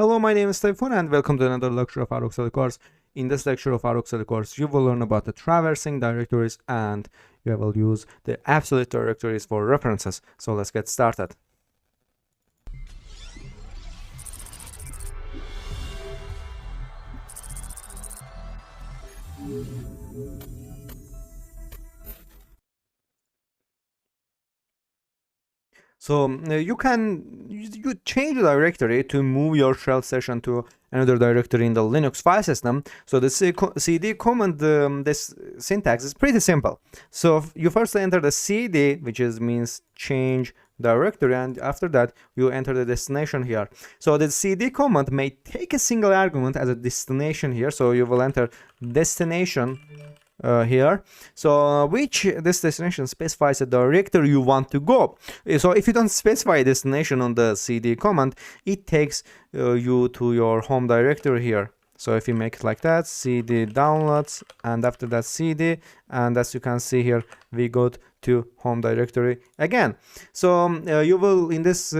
Hello, my name is Tayfun and welcome to another lecture of our Auxiliary course. In this lecture of our Auxiliary course, you will learn about the traversing directories and you will use the absolute directories for references. So let's get started. So you change the directory to move your shell session to another directory in the Linux file system. So the cd command, this syntax is pretty simple. So you first enter the cd, which means change directory, and after that you enter the destination here. So the cd command may take a single argument as a destination here. So you will enter destination here. So this destination specifies a directory you want to go. So if you don't specify a destination on the cd command, it takes you to your home directory here. So if you make it like that, cd downloads, and after that cd, and as you can see here, we go to home directory again. So you will, in this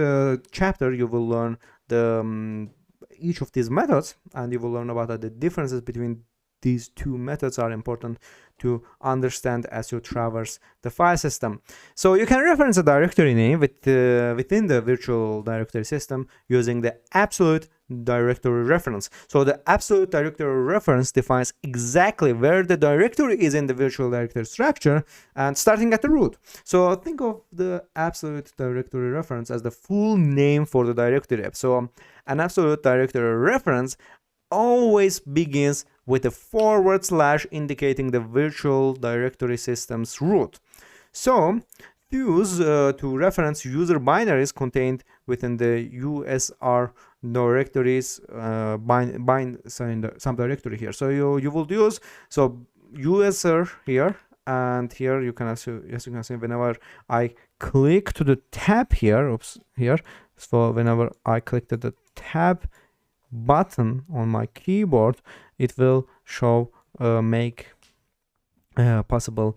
chapter, you will learn the each of these methods, and you will learn about the differences between these two methods are important to understand as you traverse the file system. So you can reference a directory name within the virtual directory system using the absolute directory reference. So the absolute directory reference defines exactly where the directory is in the virtual directory structure and starting at the root. So think of the absolute directory reference as the full name for the directory. So an absolute directory reference always begins with a // indicating the virtual directory system's root. So use to reference user binaries contained within the USR directories some directory here. So you will use user here, and here you can also, as you can see, whenever I click to the tab here, so whenever I click to the tab button on my keyboard, it will show make possible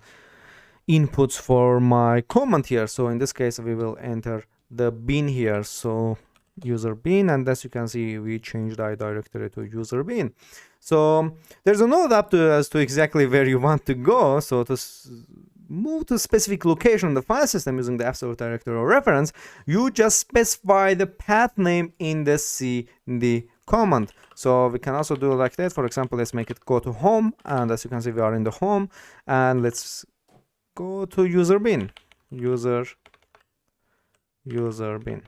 inputs for my command here. So in this case we will enter the bin here, so user bin, and as you can see we changed our directory to user bin. So there's a node up to as to exactly where you want to go. So to move to a specific location in the file system using the absolute directory reference, you just specify the path name in the cd command. So we can also do like that. For example, let's make it go to home, and as you can see we are in the home, and let's go to user bin, user bin,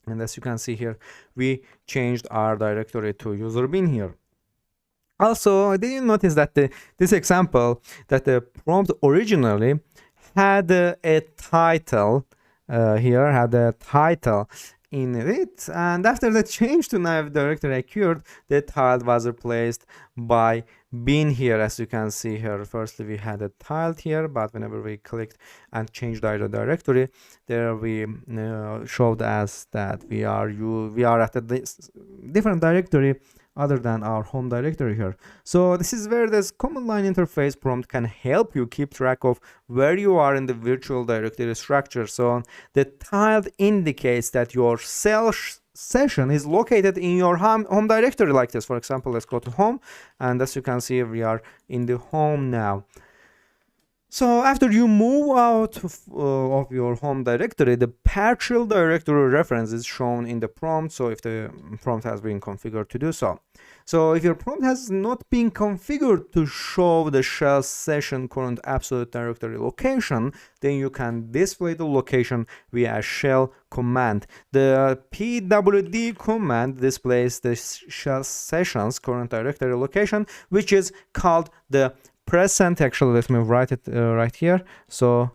and as you can see here we changed our directory to user bin here. Also, did you notice that this example, that the prompt originally had a title here, had a title in it, and after the change to nav directory occurred, the title was replaced by bin here. As you can see here, firstly we had a title here, but whenever we clicked and changed our directory, there we showed us that we are at a different directory other than our home directory here. So this is where this command line interface prompt can help you keep track of where you are in the virtual directory structure. So the tilde indicates that your shell session is located in your home directory like this. For example, let's go to home, and as you can see we are in the home now. So after you move out of your home directory, the partial directory reference is shown in the prompt. So if the prompt has been configured to do so. So if your prompt has not been configured to show the shell session current absolute directory location, then you can display the location via shell command. The pwd command displays the shell session's current directory location, which is called the present. Actually, let me write it right here. So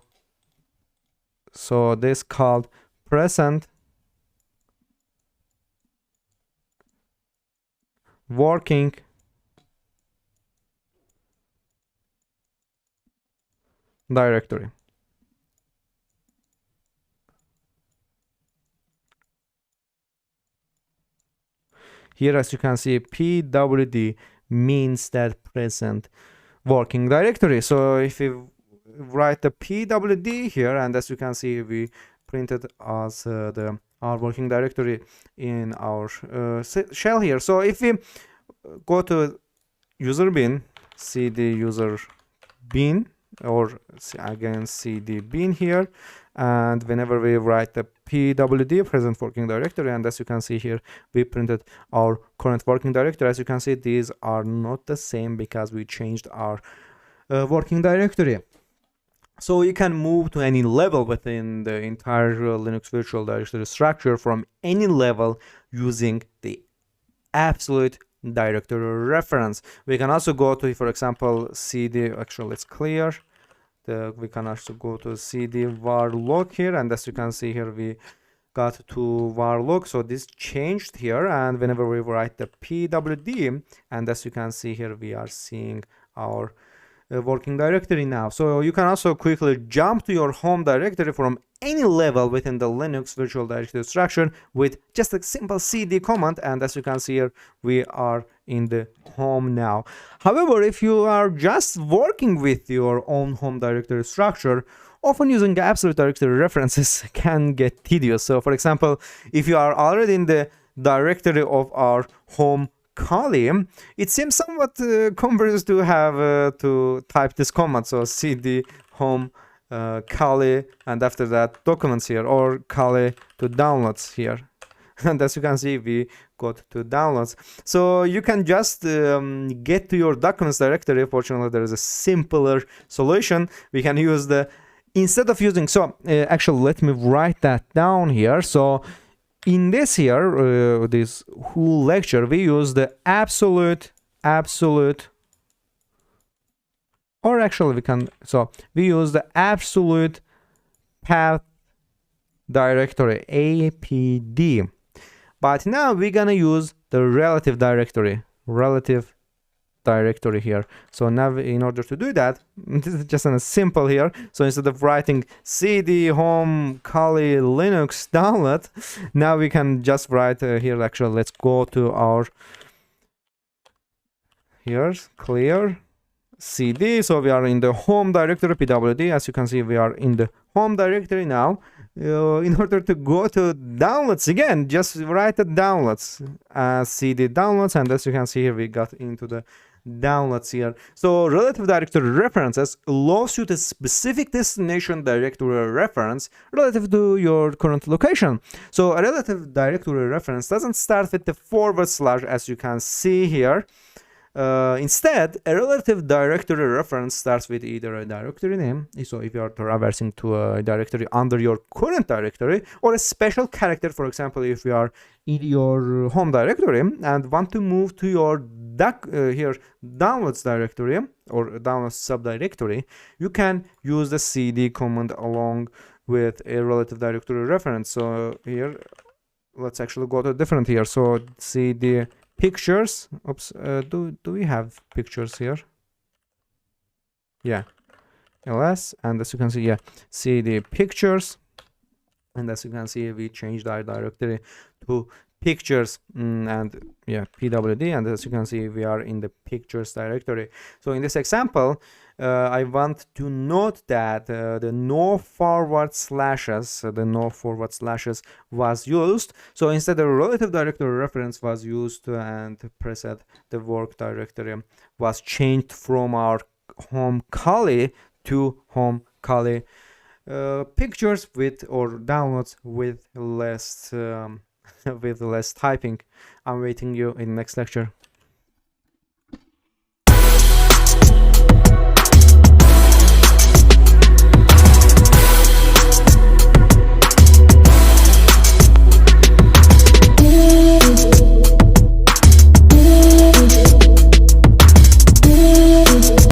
this called present working directory. Here, as you can see, pwd means that present working directory. So if you write the pwd here, and as you can see we printed as the our working directory in our shell here. So if we go to user bin, cd user bin, or again cd bin here, and whenever we write the pwd, present working directory, and as you can see here, we printed our current working directory. As you can see, these are not the same because we changed our working directory. So you can move to any level within the entire Linux virtual directory structure from any level using the absolute directory reference. We can also go to, for example, cd, actually let's clear. We can also go to cd var log here, and as you can see here, we got to var log. So this changed here, and whenever we write the pwd, and as you can see here, we are seeing our working directory now. So you can also quickly jump to your home directory from any level within the Linux virtual directory structure with just a simple cd command, and as you can see here, we are in the home now. However, if you are just working with your own home directory structure, often using absolute directory references can get tedious. So for example, if you are already in the directory of our home column, it seems somewhat cumbersome to have to type this command. So cd home Kali, and after that documents here, or Kali to downloads here. And as you can see, we got to downloads. So you can just get to your documents directory. Fortunately, there is a simpler solution. We can use the, instead of using, so actually let me write that down here. So in this here, this whole lecture, we use the absolute, or actually we can, so we use the absolute path directory, APD. But now we're gonna use the relative directory here. So now in order to do that, this is just a simple here. So instead of writing cd home Kali Linux download, now we can just write here, actually let's go to our, here's clear cd. So we are in the home directory pwd. As you can see, we are in the home directory now. In order to go to downloads again, just write the downloads, cd downloads, and as you can see here, we got into the downloads here. So relative directory references allows you the specific destination directory reference relative to your current location. So a relative directory reference doesn't start with the / as you can see here. Instead, a relative directory reference starts with either a directory name, so if you are traversing to a directory under your current directory, or a special character. For example, if you are in your home directory and want to move to your downloads directory or downloads subdirectory, you can use the cd command along with a relative directory reference. So here, let's actually go to different here. So cd pictures. Oops, do we have pictures here? Yeah, ls, and as you can see, yeah, cd pictures, and as you can see, we changed our directory to pictures, and yeah, pwd, and as you can see, we are in the pictures directory. So in this example, I want to note that the no forward slashes was used. So instead, the relative directory reference was used, and preset the work directory was changed from our home Kali to home Kali pictures with, or downloads with less with less typing. I'm waiting you in the next lecture.